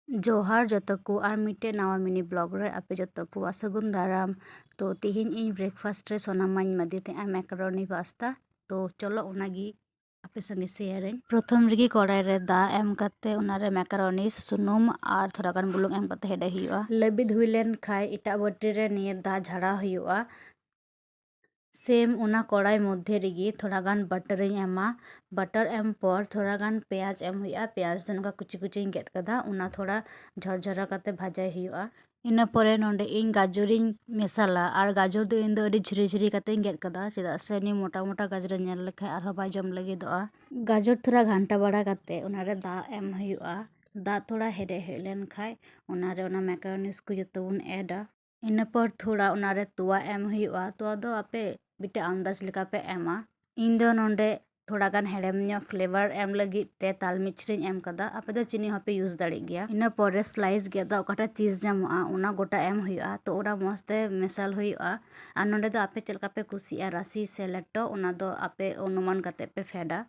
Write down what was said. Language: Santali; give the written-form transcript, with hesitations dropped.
जोहार जतो को आर मिटे नावा मिनी ब्लॉग रे आपे जतो को आसागुन दाराम। तो तिहिन इन ब्रेकफास्ट रे सोनामाñ मदे ते मैक्रोनी पास्ता। तो चलो ओनागी आपे संगे शेयर प्रथम रिगी कड़ाई रे दा एम कते उनारे मैक्रोनी सुनुम आर थोड़ा गान बुलुंग एम कते हेडे हुआ लबिद हुई लेन खाय इटा बटी रे निये दा झाड़ा हुआ सेम उना कड़ाई मध्य रिगी थोड़ा गान बटर एमा बटर एम पर थोड़ा गान पेंयाज एम हुआ पेंयाज दो नका कुची कुची गेद कदा उना थोड़ा झरझरा कते भाजाय हुआ इना परे नोंडे इन गाजरिन मेसाला आर गाजर दो इन दो अडी झिरी झिरी कते गेद कदा चेदा से नि मोटा मोटा गाजर नेल लेखाय आर बाय जम लागिदोआ गाजर थोड़ा घंटा बड़ा कते उनारे दा एम हुआ दा थोड़ा हेडे हे लेन खाय उनारे उना मैक्रोनीस को जतो उन एडा इना पर थोड़ा उनारे तोवा एम हुआ तोवा दो आपे बिटे अंदाज लेका पे एमा इन दो नोंडे थोड़ा गान हेड़ेम ᱧᱚᱜ फ्लेवर एम लगी ते ताल मिचरिन एम कदा आपे दो चीनी हपे यूज दाड़ी गया इना परे स्लाइस गेदा ओकाटा चीज जामुआ उना गोटा एम हुआ तो ओरा मस्ते मेसाल हुआ आ नोंडे दो आपे चलका पे कुसिया रासी से लेटो उना दो आपे अनुमान कते पे फेडा